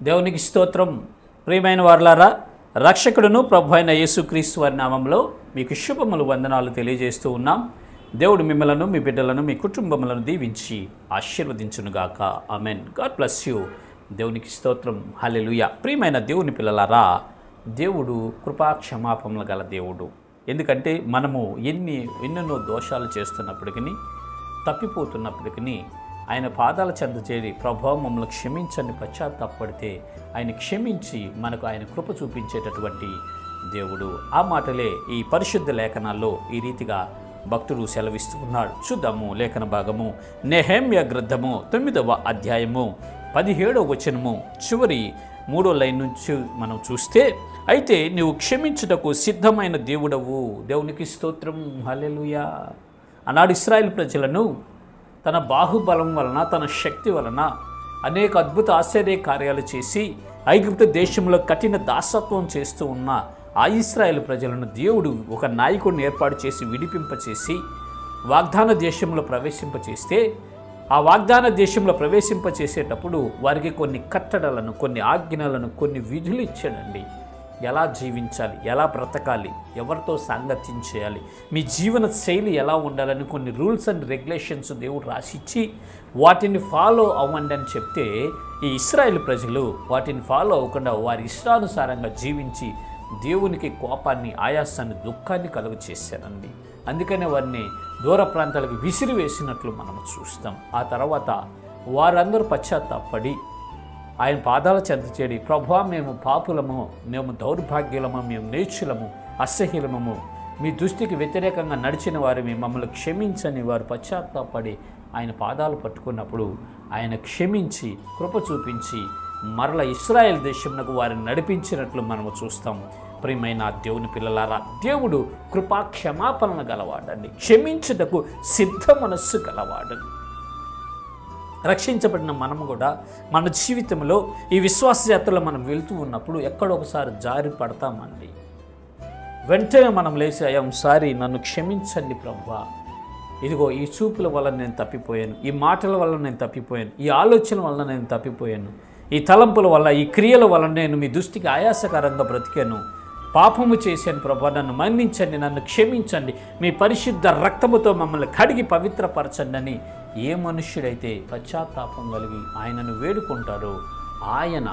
దేవునికి స్తోత్రం. ప్రియమైన వారలారా, రక్షకుడును ప్రభు అయిన యేసుక్రీస్తు వారి నామంలో మీకు శుభములు వందనాలు తెలియజేస్తూ ఉన్నాం. దేవుడు మిమ్మలను, మీ బిడ్డలను, మీ కుటుంబములను దీవించి ఆశీర్వదించునుగాక. ఆమెన్. God bless you. దేవునికి స్తోత్రం. హల్లెలూయా. ప్రియమైన దేవుని పిల్లలారా, దేవుడు కృపాక్షమాపణలు గల దేవుడు. ఎందుకంటే మనము ఎన్నెన్నో దోషాలు చేస్తున్నప్పటికీ, తప్పిపోతున్నప్పటికీ ఆయన పాదాల చెంత చేరి ప్రభువా మమ్మల్ని క్షమించండి పశ్చాత్తాపడితే ఆయన క్షమించి మనకు ఆయన కృప చూపించేటటువంటి దేవుడు. ఆ మాటలే ఈ పరిశుద్ధ లేఖనాల్లో ఈ రీతిగా భక్తుడు సెలవిస్తూ ఉన్నాడు. చూద్దాము లేఖన భాగము. నెహెమ్యా గ్రంథము 9వ అధ్యాయము 17వ వచనము చివరి 3వ లైన్ నుంచి మనం చూస్తే, అయితే నీవు క్షమించుటకు సిద్ధమైన దేవుడవు. దేవునికి స్తోత్రం. హల్లెలూయా. ఆనాడు ఇశ్రాయేలు ప్రజలను తన బాహుబలం వలన, తన శక్తి వలన అనేక అద్భుత ఆశ్చర్య కార్యాలు చేసి ఐగుప్తు దేశంలో కఠిన దాసత్వం చేస్తూ ఉన్న ఆ ఇశ్రాయేలు ప్రజలను దేవుడు ఒక నాయకుడిని ఏర్పాటు చేసి విడిపింపచేసి వాగ్దాన దేశంలో ప్రవేశింపచేస్తే, ఆ వాగ్దాన దేశంలో ప్రవేశింపచేసేటప్పుడు వారికి కొన్ని కట్టడలను, కొన్ని ఆజ్ఞలను, కొన్ని విధులు ఇచ్చాడండి. ఎలా జీవించాలి, ఎలా బ్రతకాలి, ఎవరితో సాంగత్యం చేయాలి, మీ జీవన శైలి ఎలా ఉండాలని కొన్ని రూల్స్ అండ్ రెగ్యులేషన్స్ దేవుడు రాసిచ్చి వాటిని ఫాలో అవ్వండి అని చెప్తే, ఈ ఇశ్రాయేలు ప్రజలు వాటిని ఫాలో అవ్వకుండా వారి ఇష్టానుసారంగా జీవించి దేవునికి కోపాన్ని, ఆయాసాన్ని, దుఃఖాన్ని కలుగు చేశారండి. అందుకనే వారిని దూర ప్రాంతాలకు విసిరివేసినట్లు మనం చూస్తాం. ఆ తర్వాత వారందరూ పశ్చాత్తాపడి ఆయన పాదాల చెంత చేరి, ప్రభువా మేము పాపులము, మేము దౌర్భాగ్యులము, మేము నీచులము, అసహ్యులము, మీ దృష్టికి వ్యతిరేకంగా నడిచిన వారిని మమ్మల్ని క్షమించని వారు పశ్చాత్తాపడి ఆయన పాదాలు పట్టుకున్నప్పుడు ఆయన క్షమించి కృప చూపించి మరల ఇశ్రాయేల్ దేశంలో వారిని నడిపించినట్లు మనము చూస్తాం. ప్రియమైన దేవుని పిల్లలారా, దేవుడు కృపా క్షమాపణను గలవాడండి. క్షమించుటకు సిద్ధ మనస్సు గలవాడండి. రక్షించబడిన మనము కూడా మన జీవితంలో ఈ విశ్వాస యాత్రలో మనం వెళ్తూ ఉన్నప్పుడు ఎక్కడో ఒకసారి జారి పడతామండి. వెంటనే మనం లేచి, అయ్యాం సారీ, నన్ను క్షమించండి ప్రభువా, ఇదిగో ఈ చూపుల వల్ల నేను తప్పిపోయాను, ఈ మాటల వల్ల నేను తప్పిపోయాను, ఈ ఆలోచన వల్ల నేను తప్పిపోయాను, ఈ తలంపుల వల్ల, ఈ క్రియల వల్ల నేను మీ దృష్టికి ఆయాసకరంగా బ్రతికాను, పాపము చేశాను ప్రభువా, నన్ను మన్నించండి, నన్ను క్షమించండి, మీ పరిశుద్ధ రక్తముతో మమ్మల్ని కడిగి పవిత్రపరచండి అని ఏ మనుష్యుడైతే పశ్చాత్తాపం కలిగి ఆయనను వేడుకుంటారో ఆయన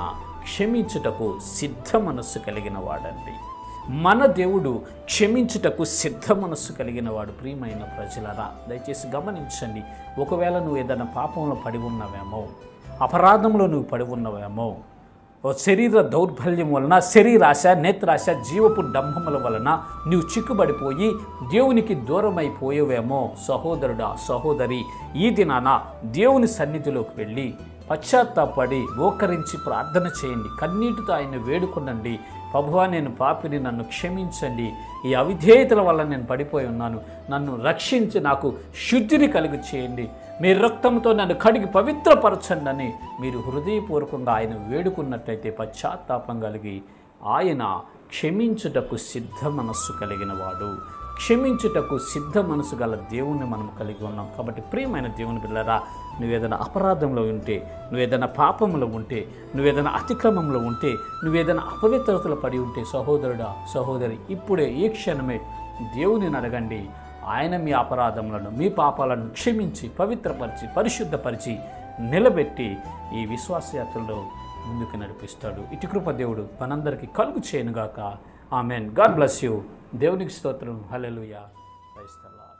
క్షమించుటకు సిద్ధ మనస్సు కలిగిన వాడండి. మన దేవుడు క్షమించుటకు సిద్ధ మనస్సు కలిగిన వాడు. ప్రియమైన ప్రజలరా, దయచేసి గమనించండి. ఒకవేళ నువ్వు ఏదైనా పాపంలో పడి ఉన్నవేమో, అపరాధంలో నువ్వు పడి ఉన్నవేమో, శరీర దౌర్బల్యం వలన, శరీరాశ, నేత్రాశ, జీవపు డంభముల వలన నీవు చిక్కుబడిపోయి దేవునికి దూరం అయిపోయేవేమో, సహోదరుడా, సహోదరి, ఈ దినాన దేవుని సన్నిధిలోకి వెళ్ళి పశ్చాత్తాపడి మోకరించి ప్రార్థన చేయండి. కన్నీటితో ఆయన వేడుకునండి. ప్రభువా, నేను పాపిని, నన్ను క్షమించండి, ఈ అవిధేయతల వల్ల నేను పడిపోయి ఉన్నాను, నన్ను రక్షించి నాకు శుద్ధిని కలుగు చేయండి, మీ రక్తంతో నన్ను కడిగి పవిత్రపరచండి అని మీరు హృదయపూర్వకంగా ఆయన వేడుకున్నట్లయితే పశ్చాత్తాపం కలిగి ఆయన క్షమించుటకు సిద్ధ మనస్సు కలిగిన వాడు. క్షమించుటకు సిద్ధ మనసు గల దేవుణ్ణి మనం కలిగి ఉన్నాం. కాబట్టి ప్రియమైన దేవుని పిల్లరా, నువ్వేదైనా అపరాధంలో ఉంటే, నువ్వేదైనా పాపంలో ఉంటే, నువ్వేదైనా అతిక్రమంలో ఉంటే, నువ్వేదైనా అపవిత్రతలు పడి ఉంటే, సహోదరుడా, సహోదరి, ఇప్పుడే ఈ క్షణమే దేవుని అడగండి. ఆయన మీ అపరాధములను, మీ పాపాలను క్షమించి పవిత్రపరిచి పరిశుద్ధపరిచి నిలబెట్టి ఈ విశ్వాసయాత్రలో ముందుకు నడిపిస్తాడు. ఇటు కృప దేవుడు మనందరికీ కలుగు చేయనుగాక. ఆమెన్. God bless you. దేవునికి స్తోత్రం. హల్లెలూయా. Praise the lord.